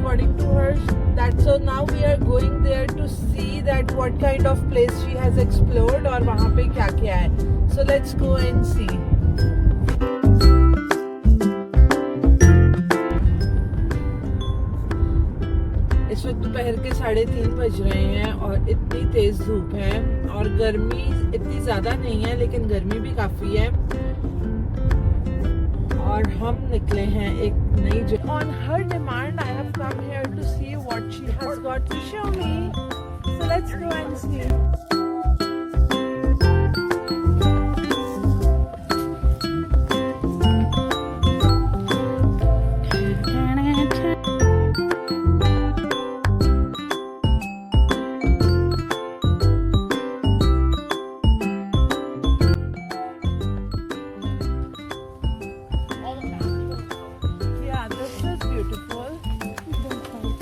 according to her. That so now we are going there to see that what kind of place she has explored और वहाँ पे क्या क्या है. So let's go and see. इस वक्त दोपहर के 3:30 बज रहे हैं और इतनी तेज धूप है और गर्मी इतनी ज़्यादा नहीं है लेकिन गर्मी भी काफ़ी है और हम निकले हैं एक नई जगह. On her demand, I have come here to see what she has got to show me. So let's go and see.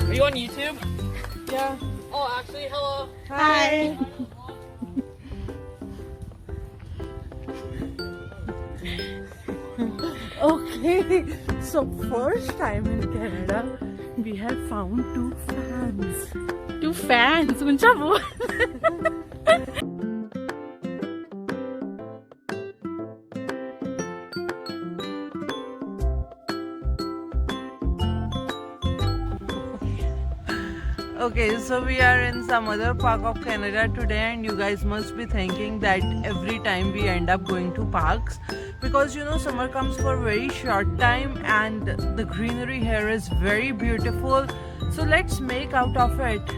Are you on YouTube? Yeah. Oh, actually, hello. Hi. Okay, so first time in Canada, we have found 2 fans. 2 fans. Uncha wo? Okay, so we are in some other park of Canada today and you guys must be thinking that every time we end up going to parks because you know summer comes for a very short time and the greenery here is very beautiful. So let's make out of it.